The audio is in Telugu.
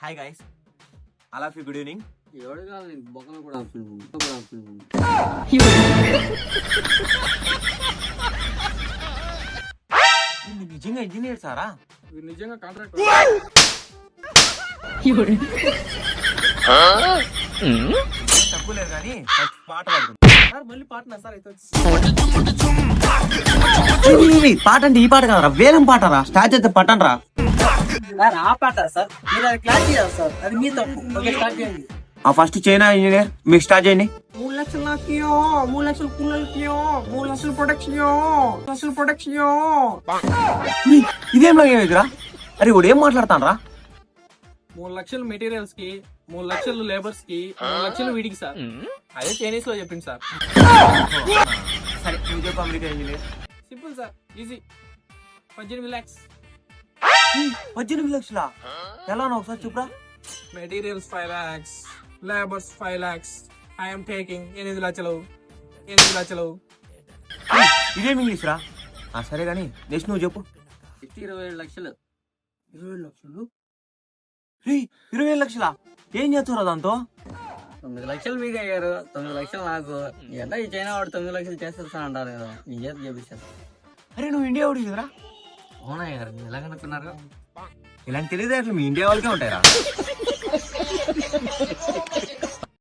Hi guys, all of you good evening. ఎవడు కాదు నీకు బొక్కలు కూడా నిజంగా ఇంజనీర్ సారా? నిజంగా కాంట్రాక్ట్ తక్కువ లేదు కానీ పాట పాడుతుంది. మళ్ళీ పాటనా సార్ అయితే పాట అంటే ఈ పాట కదరా, వేలం పాటరా. స్టార్ట్ అయితే పట్టను రా. ఆ పాట సార్ మీరు అది క్లాస్ చేయాలి సార్, అది మీ తప్పు. ఓకే స్టార్ట్ చేయండి. ఆ ఫస్ట్ చైనా ఇంజనీర్ మీకు స్టార్ట్ చేయండి. 3 లక్షలు నాకియో, 3 లక్షలు పుల్లలకియో, 3 లక్షలు ప్రొటెక్షన్. ఇదేం లాగేదిరా? అరే ఇప్పుడు ఏం మాట్లాడతాను రా? 3 లక్షలు మెటీరియల్స్ కి, 3 లక్షలు లేబర్స్ కి, 3 లక్షలు వీడికి సార్. అదే చైనీస్ లో చెప్పింది సార్. సరే నువ్వు చెప్పు America engineer. Simple sir, easy. 18 lakhs 18 లక్షలా? ఎలా ఒకసారి చెప్పురా. Materials 5 lakhs, labours 5 lakhs. I'm taking 8 లక్షలు. ఇదేం ఇంగ్లీష్ రా? సరే కానీ నెక్స్ట్ నువ్వు చెప్పు. 27 లక్షలు. 27 లక్షలు? 27 లక్షలా? ఏం చేస్తారా దాంతో? 9 లక్షలు మీకు అయ్యారు, 9 లక్షలు నాకు. ఎంత ఈ చైనా వాడు 9 లక్షలు చేస్తా అంటారు కదా, మీ చేత చేపిస్తారు. అరే నువ్వు ఇండియా వాడు కదరా? అవునా గారు, ఎలా కనుక్కున్నారు? ఇలాంటి తెలియదు, అట్లా మీ ఇండియా వాళ్ళకే ఉంటాయరా.